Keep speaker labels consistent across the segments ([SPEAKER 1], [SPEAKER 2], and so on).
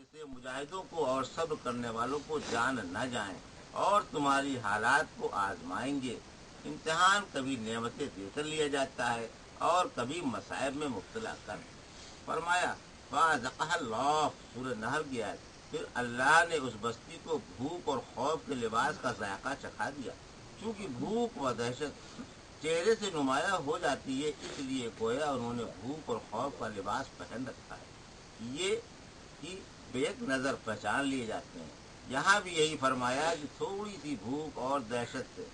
[SPEAKER 1] ایسے مجاہدوں کو اور صبر کرنے والوں کو جان نہ جائیں اور تمہاری حالات کو آزمائیں گے۔ امتحان کبھی نعمتیں دے کر لیا جاتا ہے اور کبھی مصائب میں مبتلا کر۔ فرمایا فَأَذَقَهَا اللَّهُ سورہ نحل کی آیت۔ پھر اللہ نے اس بستی کو بھوک اور خوف کے لباس کا ذائقہ چکھا دیا۔ چونکہ بھوک و دہشت چہرے سے نمایاں ہو جاتی ہے، اس لیے گویا انہوں نے بھوک اور خوف کا لباس پہن رکھا ہے، یہ کہ بے ایک نظر پہچان لیے جاتے ہیں۔ یہاں بھی یہی فرمایا کہ تھوڑی سی بھوک اور دہشت سے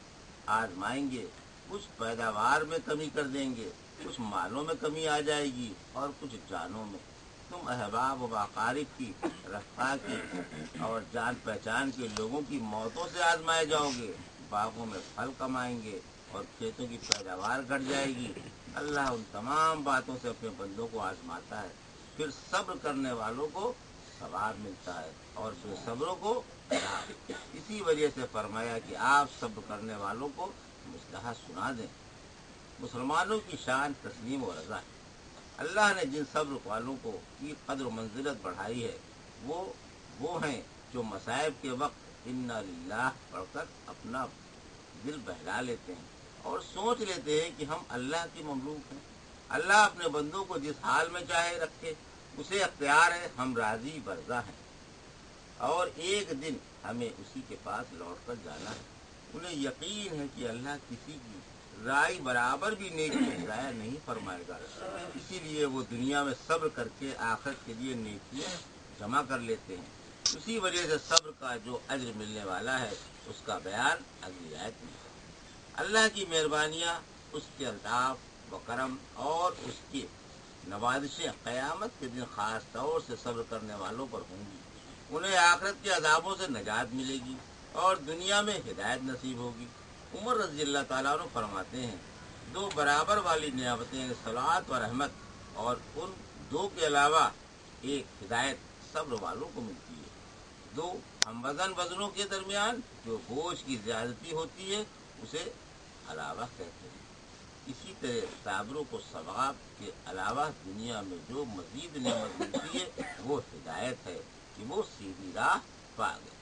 [SPEAKER 1] آزمائیں گے، کچھ پیداوار میں کمی کر دیں گے، کچھ مالوں میں کمی آ جائے گی اور کچھ جانوں میں۔ تم احباب و اقارب کی، رفقا کی اور جان پہچان کے لوگوں کی موتوں سے آزمائے جاؤ گے۔ باغوں میں پھل کمائیں گے اور کھیتوں کی پیداوار گھٹ جائے گی۔ اللہ ان تمام باتوں سے اپنے بندوں کو آزماتا ہے، پھر صبر کرنے والوں کو ثواب ملتا ہے اور بے صبروں کو عذاب۔ اسی وجہ سے فرمایا کہ آپ صبر کرنے والوں کو مصلحہ سنا دیں۔ مسلمانوں کی شان تسلیم و رضا ہے۔ اللہ نے جن صبر والوں کو کی قدر و منزلت بڑھائی ہے، وہ ہیں جو مصائب کے وقت انا للہ پڑھ کر اپنا دل بہلا لیتے ہیں اور سوچ لیتے ہیں کہ ہم اللہ کی مملوک ہیں۔ اللہ اپنے بندوں کو جس حال میں چاہے رکھے، اسے اختیار ہے، ہم راضی برضا ہیں اور ایک دن ہمیں اسی کے پاس لوٹ کر جانا ہے۔ انہیں یقین ہے کہ اللہ کسی کی رائے برابر بھی نیکی ضائع نہیں فرمائے گا، اسی لیے وہ دنیا میں صبر کر کے آخرت کے لیے نیکیاں جمع کر لیتے ہیں۔ اسی وجہ سے صبر کا جو اجر ملنے والا ہے، اس کا بیان اگلی آیت میں ہے۔ اللہ کی مہربانیاں، اس کے الطاف و کرم اور اس کی نوازشیں قیامت کے دن خاص طور سے صبر کرنے والوں پر ہوں گی۔ انہیں آخرت کے عذابوں سے نجات ملے گی اور دنیا میں ہدایت نصیب ہوگی۔ عمر رضی اللہ تعالیٰ عنہ فرماتے ہیں، دو برابر والی نعمتیں صلاۃ و رحمت، اور ان دو کے علاوہ ایک ہدایت صبر والوں کو ملتی ہے۔ دو ہم وزن وزنوں کے درمیان جو بوجھ کی زیادتی ہوتی ہے، اسے علاوہ کہتے ہیں۔ اسی طرح صابروں کو ثواب کے علاوہ دنیا میں جو مزید نعمت ملتی ہے، وہ ہدایت ہے کہ وہ سیدھی راہ پا گئے۔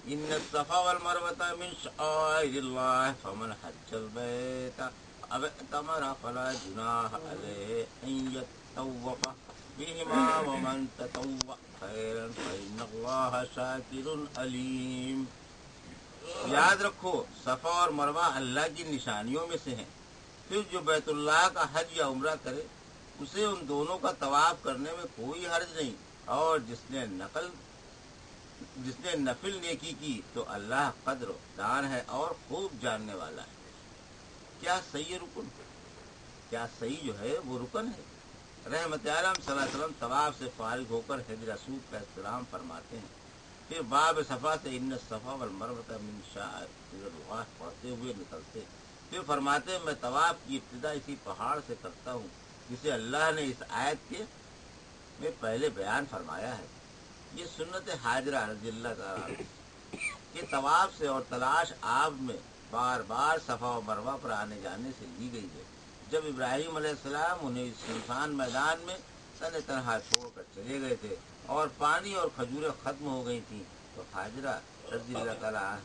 [SPEAKER 1] ان الصفا والمروة من شعائر الله فمن حج البيت او اعتمر فلا جناح عليه ان يطوف بهما ومن تطوع خيرا فإن الله شاكر عليم۔ یاد رکھو، صفا اور مروہ اللہ کی نشانیوں میں سے ہیں، پھر جو بیت اللہ کا حج یا عمرہ کرے، اسے ان دونوں کا طواف کرنے میں کوئی حرج نہیں، اور جس نے نفل نیکی کی تو اللہ قدر دان ہے اور خوب جاننے والا ہے۔ کیا صحیح رکن؟ کیا صحیح جو ہے وہ رکن ہے؟ رحمت عالم صلی اللہ علیہ وسلم طواف سے فارغ ہو کر حجر اسود کا احترام فرماتے ہیں، پھر باب صفا سے ان الصفا والمروة من شعائر اللہ پڑھتے ہوئے نکلتے، پھر فرماتے ہیں میں طواف کی ابتدا اسی پہاڑ سے کرتا ہوں جسے اللہ نے اس آیت کے میں پہلے بیان فرمایا ہے۔ یہ سنت حاجرہ رضی اللہ تعالیٰ کے طواف سے اور تلاش آب میں بار بار صفا و مروہ پر آنے جانے سے لی گئی ہے۔ جب ابراہیم علیہ السلام انہیں اس سنسان میدان میں تن تنہا چھوڑ کر چلے گئے تھے اور پانی اور کھجوریں ختم ہو گئی تھیں، تو حاجرہ رضی اللہ تعالیٰ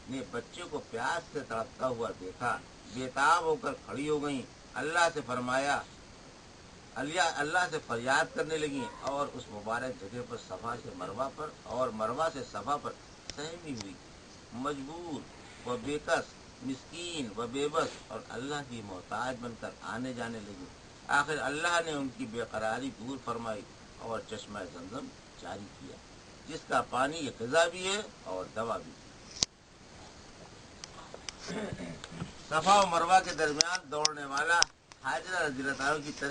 [SPEAKER 1] نے بچے کو پیاس سے تڑپتا ہوا دیکھا، بےتاب ہو کر کھڑی ہو گئیں، اللہ سے فریاد کرنے لگیں اور اس مبارک جگہ پر صفا سے مروہ پر اور مروہ سے صفا پر سہمی ہوئی، مجبور و بےکس، مسکین و بے بس اور اللہ کی محتاج بن کر آنے جانے لگیں۔ آخر اللہ نے ان کی بے قراری دور فرمائی اور چشمہ زمزم جاری کیا، جس کا پانی غذا بھی ہے اور دوا بھی۔ صفا و مروہ کے درمیان دوڑنے والا حاجرہ رضی اللہ تعالیٰ کی طرح